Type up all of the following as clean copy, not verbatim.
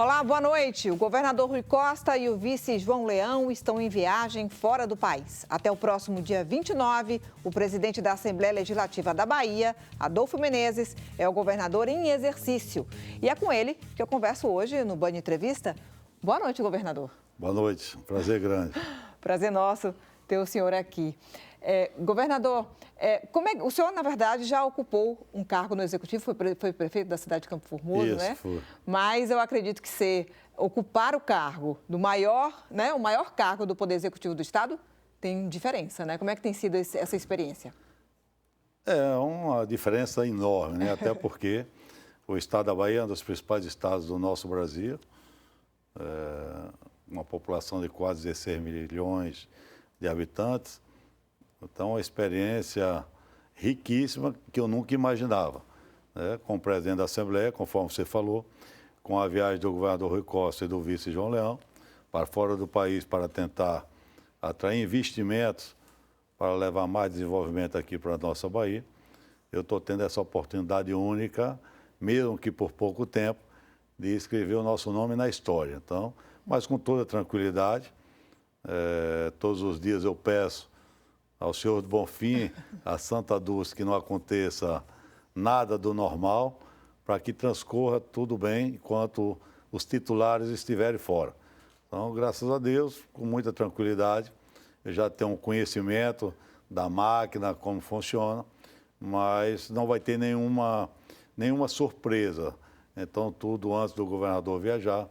Olá, boa noite. O governador Rui Costa e o vice João Leão estão em viagem fora do país. Até o próximo dia 29, o presidente da Assembleia Legislativa da Bahia, Adolfo Menezes, é o governador em exercício. E é com ele que eu converso hoje no Band Entrevista. Boa noite, governador. Boa noite, prazer grande. Prazer nosso ter o senhor aqui. Governador, o senhor, na verdade, já ocupou um cargo no Executivo, foi prefeito da cidade de Campo Formoso, né? Foi. Mas eu acredito que ocupar o cargo do maior, né, o maior cargo do Poder Executivo do Estado tem diferença, né? Como é que tem sido essa experiência? É uma diferença enorme, né? Até porque o Estado da Bahia é um dos principais estados do nosso Brasil, uma população de quase 16 milhões de habitantes. Então, uma experiência riquíssima que eu nunca imaginava, né? Como presidente da Assembleia, conforme você falou, com a viagem do governador Rui Costa e do vice João Leão para fora do país para tentar atrair investimentos para levar mais desenvolvimento aqui para a nossa Bahia. Eu estou tendo essa oportunidade única, mesmo que por pouco tempo, de escrever o nosso nome na história. Então, mas com toda tranquilidade, todos os dias eu peço ao Senhor do Bonfim, a Santa Dulce, que não aconteça nada do normal, para que transcorra tudo bem enquanto os titulares estiverem fora. Então, graças a Deus, com muita tranquilidade, eu já tenho um conhecimento da máquina, como funciona, mas não vai ter nenhuma surpresa. Então, tudo antes do governador viajar,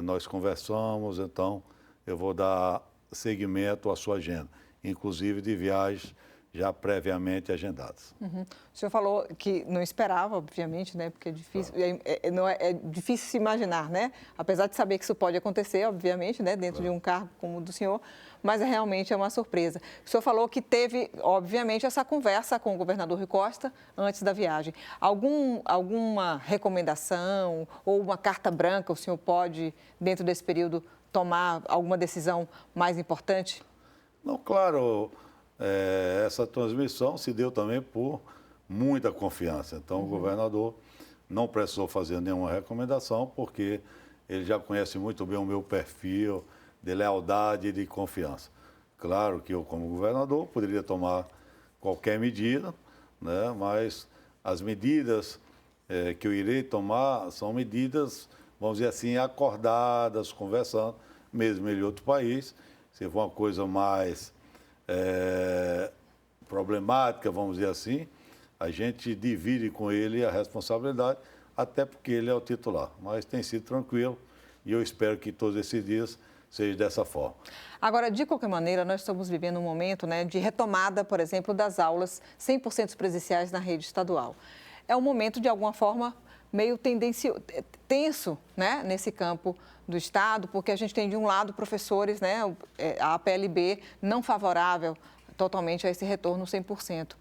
nós conversamos, então eu vou dar seguimento à sua agenda, inclusive de viagens já previamente agendadas. Uhum. O senhor falou que não esperava, obviamente, né? Porque é difícil, é difícil se imaginar, né? Apesar de saber que isso pode acontecer, obviamente, né? Dentro de um cargo como o do senhor, mas realmente é uma surpresa. O senhor falou que teve, obviamente, essa conversa com o governador Rui Costa antes da viagem. Alguma recomendação ou uma carta branca o senhor pode, dentro desse período, tomar alguma decisão mais importante? Não, claro, essa transmissão se deu também por muita confiança. Então, o governador não precisou fazer nenhuma recomendação, porque ele já conhece muito bem o meu perfil de lealdade e de confiança. Claro que eu, como governador, poderia tomar qualquer medida, né? Mas as medidas que eu irei tomar são medidas, vamos dizer assim, acordadas, conversando, mesmo ele em outro país. Se for uma coisa mais problemática, vamos dizer assim, a gente divide com ele a responsabilidade, até porque ele é o titular. Mas tem sido tranquilo e eu espero que todos esses dias seja dessa forma. Agora, de qualquer maneira, nós estamos vivendo um momento, né, de retomada, por exemplo, das aulas 100% presenciais na rede estadual. É um momento, de alguma forma, meio tenso, né, nesse campo do Estado, porque a gente tem, de um lado, professores, né, a APLB não favorável totalmente a esse retorno 100%.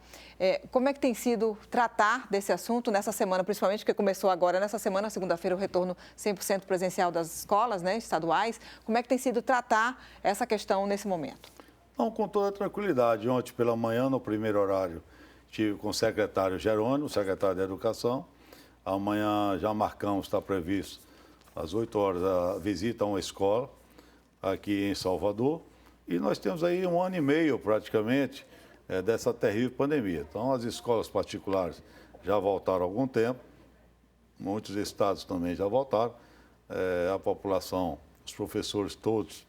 Como é que tem sido tratar desse assunto nessa semana, principalmente porque começou agora, nessa semana, segunda-feira, o retorno 100% presencial das escolas, né, estaduais. Como é que tem sido tratar essa questão nesse momento? Não, com toda tranquilidade. Ontem pela manhã, no primeiro horário, estive com o secretário Jerônimo, secretário da Educação. Amanhã já marcamos, está previsto, às 8 horas, a visita a uma escola aqui em Salvador. E nós temos aí 1 ano e meio, praticamente, dessa terrível pandemia. Então, as escolas particulares já voltaram há algum tempo, muitos estados também já voltaram. A população, os professores todos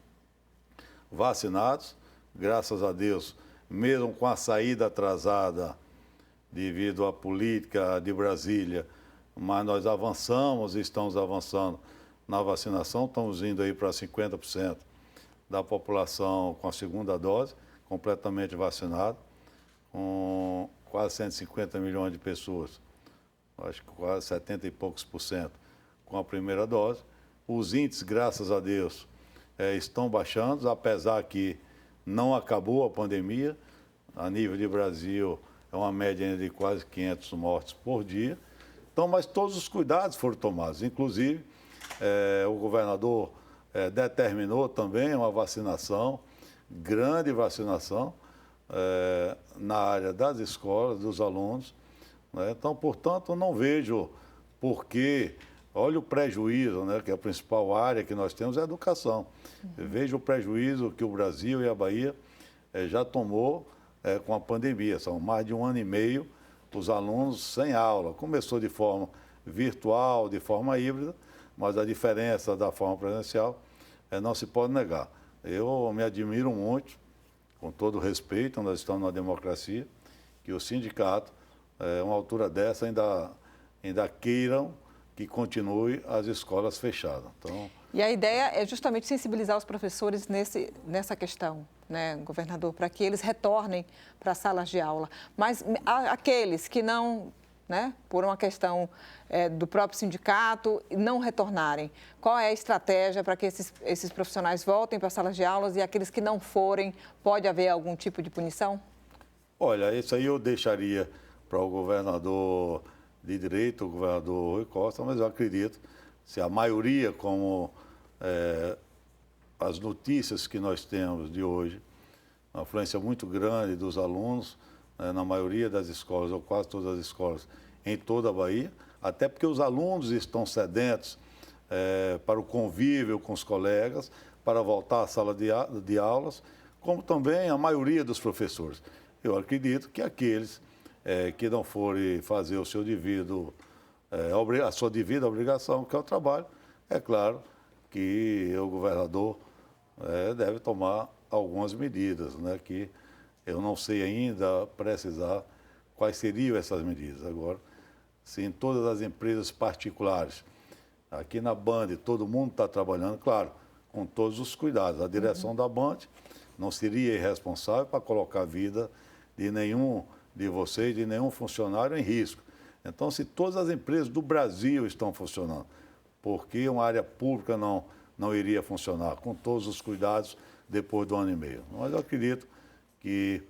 vacinados, graças a Deus, mesmo com a saída atrasada devido à política de Brasília, mas nós avançamos e estamos avançando na vacinação, estamos indo aí para 50% da população com a segunda dose, completamente vacinada, com quase 150 milhões de pessoas, acho que quase 70 e poucos por cento com a primeira dose. Os índices, graças a Deus, estão baixando, apesar que não acabou a pandemia. A nível de Brasil, é uma média de quase 500 mortes por dia. Então, mas todos os cuidados foram tomados, inclusive o governador determinou também uma vacinação, grande vacinação, na área das escolas, dos alunos, né? Então, portanto, não vejo por que Olha o prejuízo, né, que a principal área que nós temos é a educação. Veja o prejuízo que o Brasil e a Bahia já tomou com a pandemia. São mais de 1 ano e meio os alunos sem aula. Começou de forma virtual, de forma híbrida, mas a diferença da forma presencial não se pode negar. Eu me admiro muito, com todo respeito, nós estamos na democracia, que o sindicato, uma altura dessa, ainda queiram que continue as escolas fechadas. Então, e a ideia é justamente sensibilizar os professores nessa questão, né, governador, para que eles retornem para as salas de aula. Mas aqueles que não, né, por uma questão do próprio sindicato, não retornarem, qual é a estratégia para que esses profissionais voltem para as salas de aulas e aqueles que não forem, pode haver algum tipo de punição? Olha, isso aí eu deixaria para o governador de direito, o governador Rui Costa, mas eu acredito, se a maioria, como as notícias que nós temos de hoje, uma influência muito grande dos alunos, na maioria das escolas, ou quase todas as escolas, em toda a Bahia, até porque os alunos estão sedentos para o convívio com os colegas, para voltar à sala de aulas, como também a maioria dos professores. Eu acredito que aqueles que não forem fazer o seu a sua devida obrigação, que é o trabalho, é claro que o governador deve tomar algumas medidas, né, que eu não sei ainda precisar quais seriam essas medidas. Agora, se em todas as empresas particulares, aqui na Band, todo mundo está trabalhando, claro, com todos os cuidados. A direção da Band não seria irresponsável para colocar a vida de nenhum de vocês, de nenhum funcionário em risco. Então, se todas as empresas do Brasil estão funcionando, por que uma área pública não iria funcionar, com todos os cuidados depois do 1 ano e meio? Mas eu acredito que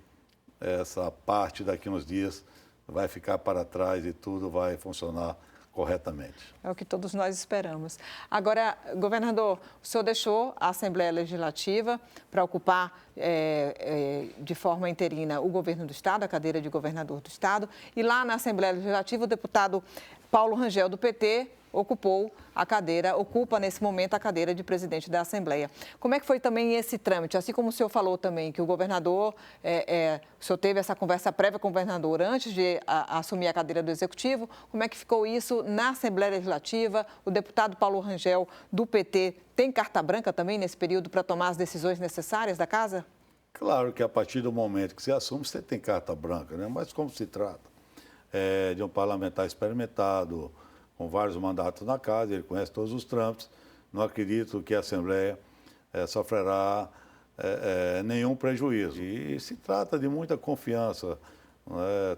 essa parte daqui a uns dias vai ficar para trás e tudo vai funcionar corretamente. É o que todos nós esperamos. Agora, governador, o senhor deixou a Assembleia Legislativa para ocupar de forma interina o governo do Estado, a cadeira de governador do Estado, e lá na Assembleia Legislativa o deputado Paulo Rangel, do PT, ocupa nesse momento a cadeira de presidente da Assembleia. Como é que foi também esse trâmite? Assim como o senhor falou também que o governador, o senhor teve essa conversa prévia com o governador antes de assumir a cadeira do Executivo, como é que ficou isso na Assembleia Legislativa? O deputado Paulo Rangel, do PT, tem carta branca também nesse período para tomar as decisões necessárias da Casa? Claro que a partir do momento que você assume, você tem carta branca, né? Mas como se trata de um parlamentar experimentado, com vários mandatos na casa, ele conhece todos os trâmites, não acredito que a Assembleia sofrerá nenhum prejuízo. E se trata de muita confiança,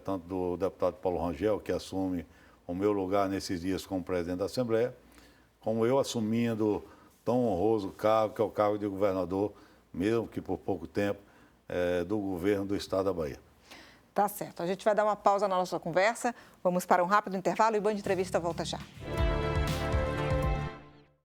tanto do deputado Paulo Rangel, que assume o meu lugar nesses dias como presidente da Assembleia, como eu assumindo tão honroso cargo, que é o cargo de governador, mesmo que por pouco tempo, do governo do Estado da Bahia. Tá certo. A gente vai dar uma pausa na nossa conversa, vamos para um rápido intervalo e o Band Entrevista volta já.